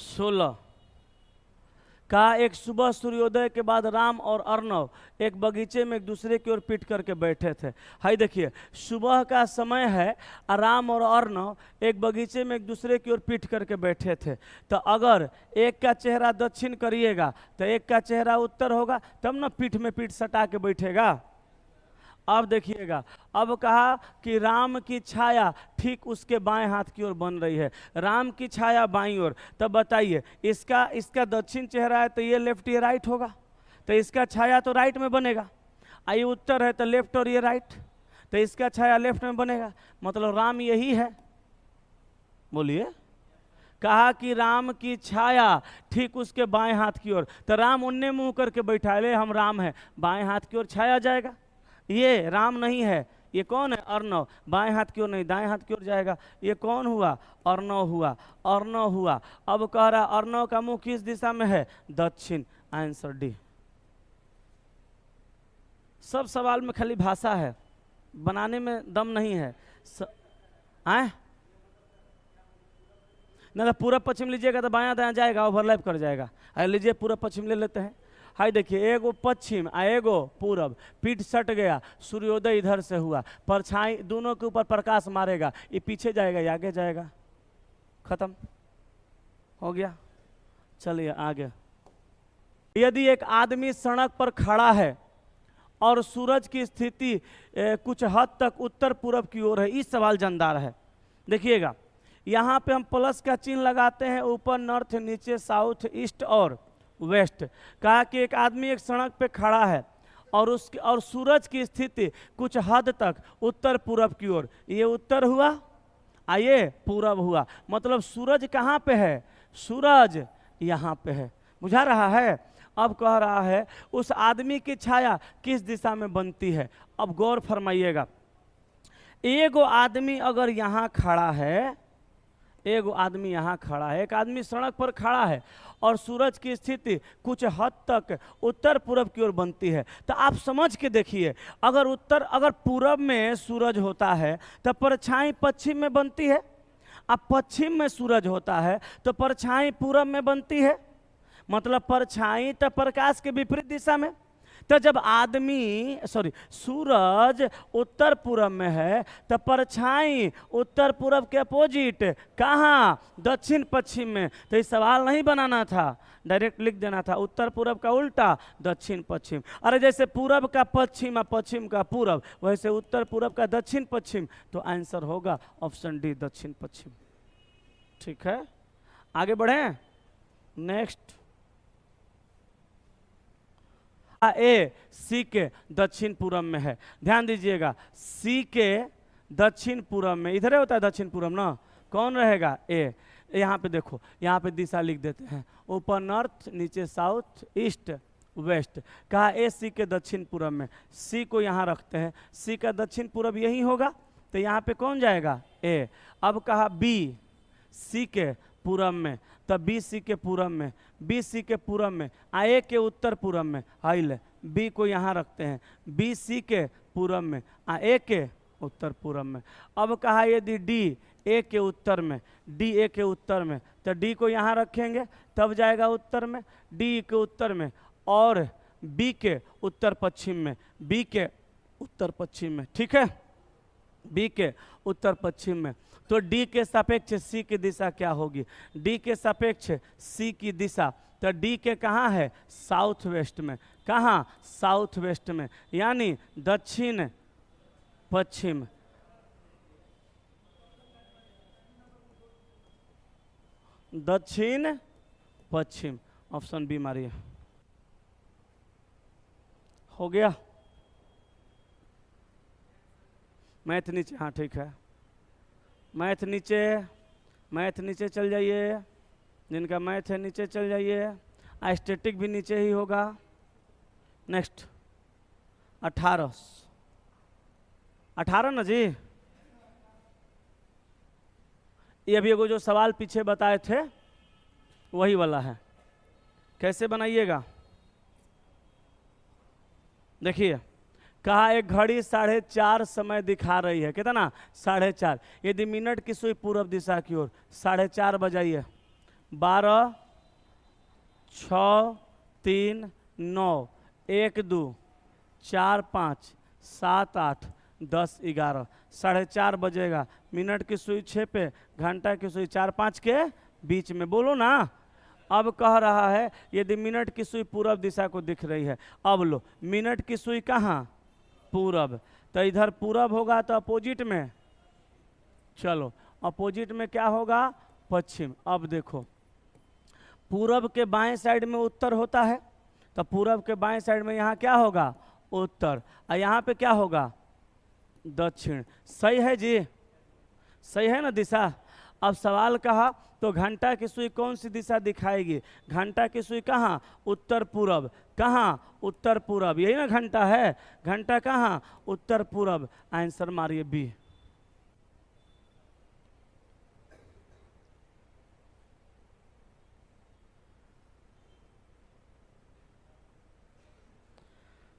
16। कहा एक सुबह सूर्योदय के बाद राम और अर्णव एक बगीचे में एक दूसरे की ओर पीट करके बैठे थे। हाय देखिए, सुबह का समय है और राम और अर्णव एक बगीचे में एक दूसरे की ओर पीट करके बैठे थे। तो अगर एक का चेहरा दक्षिण करिएगा तो एक का चेहरा उत्तर होगा, तब ना पीठ में पीठ सटा के बैठेगा। अब देखिएगा, अब कहा कि राम की छाया ठीक उसके बाएं हाथ की ओर बन रही है, राम की छाया बाईं ओर। तब बताइए, इसका दक्षिण चेहरा है तो ये लेफ्ट ये राइट होगा, तो इसका छाया तो राइट में बनेगा। ये उत्तर है तो लेफ्ट और ये राइट, तो इसका छाया लेफ्ट में बनेगा, मतलब राम यही है। बोलिए। कहा कि राम की छाया ठीक उसके बाएं हाथ की ओर, तो राम उन्ने मुंह करके बैठा ले, हम राम है, बाएं हाथ की ओर छाया जाएगा। ये राम नहीं है, ये कौन है? अर्णव। बाएं हाथ की ओर नहीं, दाएं हाथ की ओर जाएगा। ये कौन हुआ? अर्णव हुआ। अर्णव हुआ। अब कह रहा अर्णव का मुंह किस दिशा में है? दक्षिण। Answer D. सब सवाल में खाली भाषा है, बनाने में दम नहीं है। ना तो पूरब पश्चिम लीजिएगा तो बायां दायां जाएगा, ओवरलैप कर जाएगा। लीजिए पूरब पश्चिम ले लेते हैं। हाय देखिए, एगो पश्चिम एगो पूरब, पीठ सट गया, सूर्योदय इधर से हुआ, परछाई दोनों के ऊपर प्रकाश मारेगा, ये पीछे जाएगा या आगे जाएगा? खत्म हो गया। चलिए आगे। यदि एक आदमी सड़क पर खड़ा है और सूरज की स्थिति कुछ हद तक उत्तर पूरब की ओर है, इस सवाल जानदार है। देखिएगा, यहाँ पे हम प्लस का चिन्ह लगाते हैं, ऊपर नॉर्थ, नीचे साउथ, ईस्ट और वेस्ट। कहा कि एक आदमी एक सड़क पे खड़ा है और सूरज की स्थिति कुछ हद तक उत्तर पूरब की ओर, ये उत्तर हुआ, ये पूरब हुआ। मतलब सूरज कहाँ पे है? सूरज यहाँ पे है। बुझा रहा है? अब कह रहा है उस आदमी की छाया किस दिशा में बनती है। अब गौर फरमाइएगा, एगो आदमी अगर यहाँ खड़ा है, एगो आदमी यहाँ खड़ा है, एक आदमी सड़क पर खड़ा है और सूरज की स्थिति कुछ हद तक उत्तर पूरब की ओर बनती है, तो आप समझ के देखिए, अगर पूरब में सूरज होता है तो परछाई पश्चिम में बनती है, अब पश्चिम में सूरज होता है तो परछाई पूरब में बनती है, मतलब परछाई तो प्रकाश के विपरीत दिशा में। तो जब सूरज उत्तर पूरब में है तो परछाई उत्तर पूरब के अपोजिट, कहाँ? दक्षिण पश्चिम में। तो ये सवाल नहीं बनाना था, डायरेक्ट लिख देना था उत्तर पूरब का उल्टा दक्षिण पश्चिम। अरे जैसे पूरब का पश्चिम और पश्चिम का पूरब, वैसे उत्तर पूरब का दक्षिण पश्चिम, तो आंसर होगा ऑप्शन डी, दक्षिण पश्चिम। ठीक है, आगे बढ़े। नेक्स्ट, ए सी के दक्षिण पूरब में है। ध्यान दीजिएगा, सी के दक्षिण पूरब में, इधर होता है दक्षिण पूरब ना, कौन रहेगा? ए। यहाँ पे देखो, यहाँ पे दिशा लिख देते हैं, ऊपर नॉर्थ, नीचे साउथ, ईस्ट, वेस्ट। कहा ए सी के दक्षिण पूरब में, सी को यहाँ रखते हैं, सी का दक्षिण पूरब यही होगा, तो यहाँ पे कौन जाएगा? ए। अब कहा बी सी के पूरब में, तब बी सी के पूरब में, बी सी के पूरब में, ए के उत्तर पूरब में, हाइल बी को यहाँ रखते हैं, बी सी के पूरब में, ए के उत्तर पूरब में। अब कहा यदि डी ए के उत्तर में, डी ए के उत्तर में, तो डी को यहाँ रखेंगे, तब जाएगा उत्तर में, डी के उत्तर में, और बी के उत्तर पश्चिम में, बी के उत्तर पश्चिम में। ठीक है, बी के उत्तर पश्चिम में। तो डी के सापेक्ष सी की दिशा क्या होगी? डी के सापेक्ष सी की दिशा, तो डी के कहाँ है? साउथ वेस्ट में। कहाँ? साउथ वेस्ट में, यानी दक्षिण पश्चिम। दक्षिण पश्चिम, ऑप्शन बी मारिए। हो गया? मैथ नीचे, हाँ ठीक है, मैथ नीचे चल जाइए, जिनका मैथ है नीचे चल जाइए, स्टैटिक भी नीचे ही होगा। नेक्स्ट 18 ना जी, ये अभी एगो जो सवाल पीछे बताए थे वही वाला है। कैसे बनाइएगा? देखिए, कहा एक घड़ी 4:30 समय दिखा रही है। कितना? 4:30। यदि मिनट की सुई पूर्व दिशा की ओर, 4:30 बजाइए, 12 6 3 9 1 2 4 5 7 8 10 11 4:30 बजेगा। मिनट की सुई 6 पे, घंटा की सुई 4-5 के बीच में। बोलो ना। अब कह रहा है यदि मिनट की सुई पूरब दिशा को दिख रही है, अब लो मिनट की सुई कहाँ? पूरब। तो इधर पूरब होगा तो अपोजिट में, चलो अपोजिट में क्या होगा? पश्चिम। अब देखो पूरब के बाएं साइड में उत्तर होता है, तो पूरब के बाएं साइड में यहाँ क्या होगा? उत्तर। और यहाँ पे क्या होगा? दक्षिण। सही है जी? सही है ना दिशा? अब सवाल कहा तो घंटा की सुई कौन सी दिशा दिखाएगी? घंटा की सुई कहाँ? उत्तर पूरब। कहाँ? उत्तर पूरब। यही ना घंटा है? घंटा कहाँ? उत्तर पूरब। आंसर मारिए बी।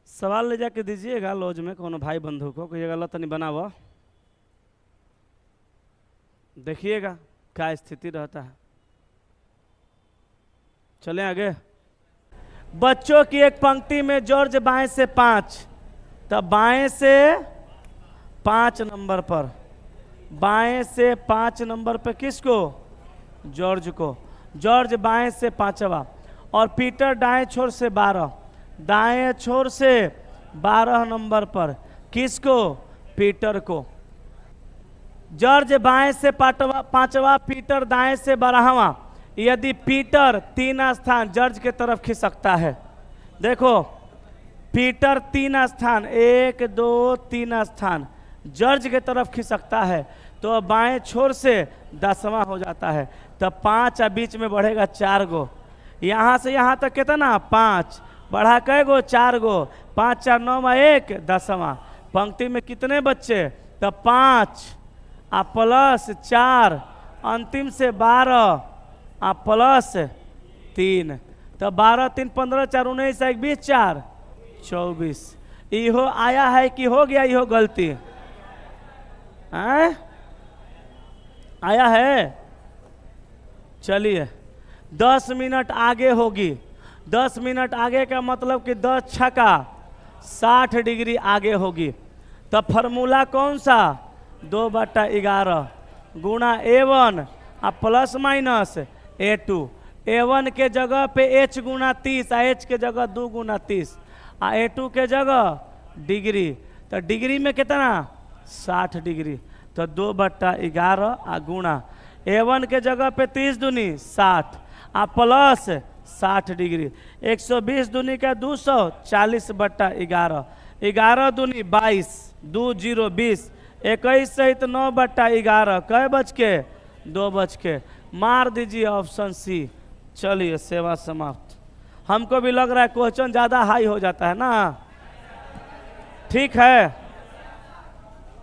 सवाल ले जाके दीजिएगा लॉज में कोनो भाई बंधु को, कोई गलत नहीं बनावा, देखिएगा क्या स्थिति रहता है। चलें आगे। बच्चों की एक पंक्ति में जॉर्ज बाएं से 5, तब बाएं से 5 नंबर पर, बाएं से 5 नंबर पर किसको? जॉर्ज को। जॉर्ज बाएं से 5वां, और पीटर दाएं छोर से 12, दाएं छोर से 12 नंबर पर किसको? पीटर को। जॉर्ज बाएं से 5वां, पीटर दाएं से 12वां। यदि पीटर 3 स्थान जॉर्ज के तरफ खिसकता है, देखो पीटर 3 स्थान, 1 2 3 स्थान जॉर्ज के तरफ खिसकता है, तो बाएं छोर से 10वां हो जाता है। तो 5 बीच में बढ़ेगा 4 गो। यहाँ से यहाँ तक कितना? 5 बढ़ा कै गो? 4 गो। 5 4 9 1 10वां। पंक्ति में कितने बच्चे? तो 5 आ प्लस 4, अंतिम से 12 आ प्लस 3, तो 12 3 15 4 19 1 20 4 24। इहो आया है कि हो गया इहो गलती? आया है? चलिए 10 मिनट आगे होगी। 10 मिनट आगे का मतलब कि 10 छक्का 60 डिग्री आगे होगी। तो फार्मूला कौन सा? 2/11 गुणा A1 आ प्लस माइनस A2। A1 के जगह पे H गुना 30 आ H के जगह 2 गुना 30 आ A2 के जगह डिग्री। तो डिग्री में कितना? 60 डिग्री। तो 2/11 आ गुणा A1 के जगह पे 30 दूनी 60 आ प्लस 60 डिग्री। 120 दूनी का 200, 40/11, 11 दूनी 22, 2 0 20, 21 सहित 9/11, कै बज के? 2 बज के। मार दीजिए ऑप्शन सी। चलिए सेवा समाप्त। हमको भी लग रहा है क्वेश्चन ज़्यादा हाई हो जाता है ना? ठीक है।